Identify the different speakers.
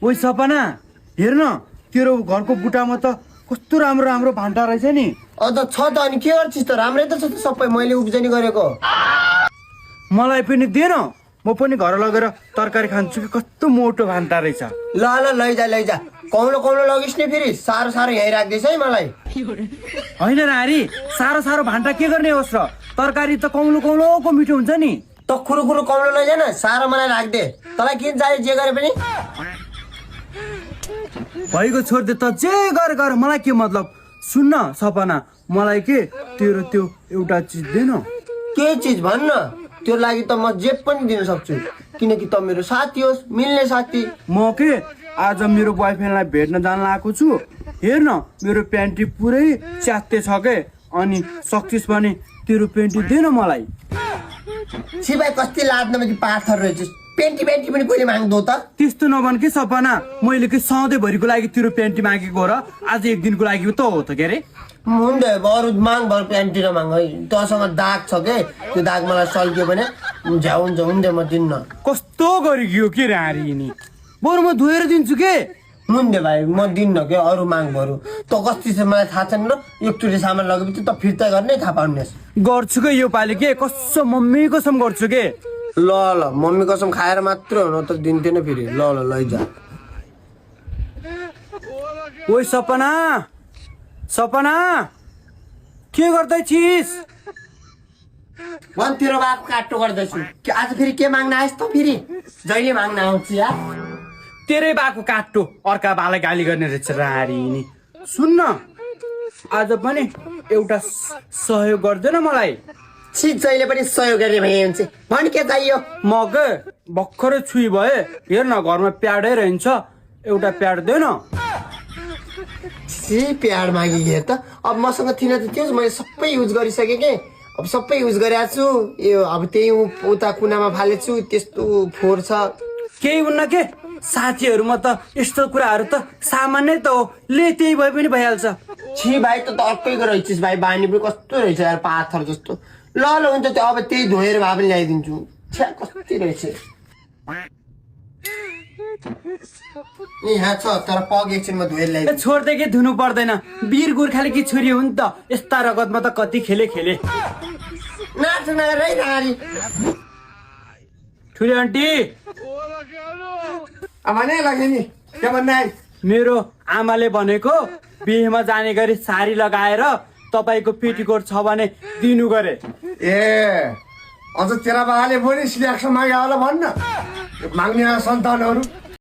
Speaker 1: ओइ सपना हेर न तेरो घरको बुटामा त कस्तो राम्रो राम्रो भान्टा रहेछ नि।
Speaker 2: अन्त छ त अनि के गर्छिस् त राम्रै त छ त सबै मैले उब्जनी गरेको।
Speaker 1: मलाई पनि दे न म पनि घर लगेर तरकारी खान्छु कि कस्तो मोटो भान्टा रहेछ।
Speaker 2: ल ल लैजा कौलो कौलो लगिस् नि फेरि साह्रो साह्रो यहीँ राख्दैछ है मलाई।
Speaker 1: होइन नारी साह्रो साह्रो भान्टा के गर्ने होस् र तरकारी त कौलो कौलोको मिठो हुन्छ नि।
Speaker 2: त कुरो कुरो कौलो लैजा न साह्रो मलाई राख्दे तँलाई किन चाहियो जे गरे पनि।
Speaker 1: भइगयो छोड्दे त जे गर मलाई के मतलब। सुन्न सपना मलाई के तेरो त्यो एउटा चिज दे न।
Speaker 2: के चिज भन्न त्यो लागि त म जे पनि दिन सक्छु किनकि त मेरो साथी होस् मिल्ने साथी।
Speaker 1: म के आज मेरो बोयफ्रेन्डलाई भेट्न जान लागेको छु। हेर न मेरो प्यान्टी पुरै च्यात्ते छ के अनि सक्छिस् भने तेरो प्यान्टी दे न मलाई।
Speaker 2: सिपाही कति लाद्न पाथर रहेछ पेन्टी पेन्टी पनि कहिले माग्दो त।
Speaker 1: त्यस्तो नभन के सपना मैले के सधैँभरिको लागि तेरो प्यान्टी मागेको हो र आज एक दिनको लागि त हो त के अरे।
Speaker 2: हुँदै बरु माग बरु प्यान्टी र माग है तँसँग दाग छ के त्यो दाग मलाई सल्कियो भने हुन्छ हुँदै म दिन्न।
Speaker 1: कस्तो गरियो के रारी नि बरु म धोएर दिन्छु के।
Speaker 2: हुँदै भाइ म दिन्न के अरू माग बरु त कति छ मलाई थाहा छैन र एकचोटि सामान लगेपछि त फिर्ता गर्ने थाहा पाउनेस्।
Speaker 1: गर्छु के यो पालि के कसम मम्मी कसम गर्छु के।
Speaker 2: ल मम्मी कसम खाएर मात्र हो न त दिन्थेन फेरि। ल लैजा।
Speaker 1: ओइ सपना सपना के गर्दैछिस्।
Speaker 2: म तेरो बापको काटो गर्दैछु आज फेरि के माग्न आएस् त फेरि जहिले माग्न आउँछ यार।
Speaker 1: तेरै बाको काट्टो अर्का बालाई गाली गर्ने रहेछ रारी नि। सुन्न आज पनि एउटा सहयोग गर्दैन मलाई।
Speaker 2: चिज जहिले पनि सहयोग गर्ने भए हुन्छ भन् के चाहियो।
Speaker 1: म के भर्खरै छुई भए हेर न घरमा प्याडै रहन्छ एउटा प्याड दे न।
Speaker 2: प्याड मागी हेर त अब मसँग थिएन त त्यो मैले सबै युज गरिसकेँ के अब सबै युज गरेको छु यो अब त्यही उता कुनामा फालेछु त्यस्तो फोहोर छ।
Speaker 1: केही हुन्न के साथीहरूमा त यस्तो कुराहरू त सामान्य त हो ले त्यही भए पनि भइहाल्छ।
Speaker 2: छि भाइ त अर्कैको रहेछस् भाइ बानी पनि कस्तो रहेछ यार पाथर जस्तो। ल हुन्छ त्यो अब त्यही धोएर भए पनि ल्याइदिन्छु छ्या कति रहेछ। यहाँ छ तर पग एकछिनमा धोएर ल्याइदिन्छु।
Speaker 1: छोड्दै के धुनु पर्दैन वीर गोर्खाली कि छोरी हो नि त यस्ता रगतमा त कति खेले
Speaker 2: नाच नगर है नारी।
Speaker 1: ठुली आन्टी
Speaker 2: भने लाग्यो नि के भन्दा
Speaker 1: मेरो आमाले भनेको बिहेमा जाने गरी साडी लगाएर तपाईँको पेटीकोट छ भने दिनु गरे।
Speaker 3: ए अझ तेरा बाले पनि सिलेक्सन मागे होला भन्न माग्ने सन्तानहरू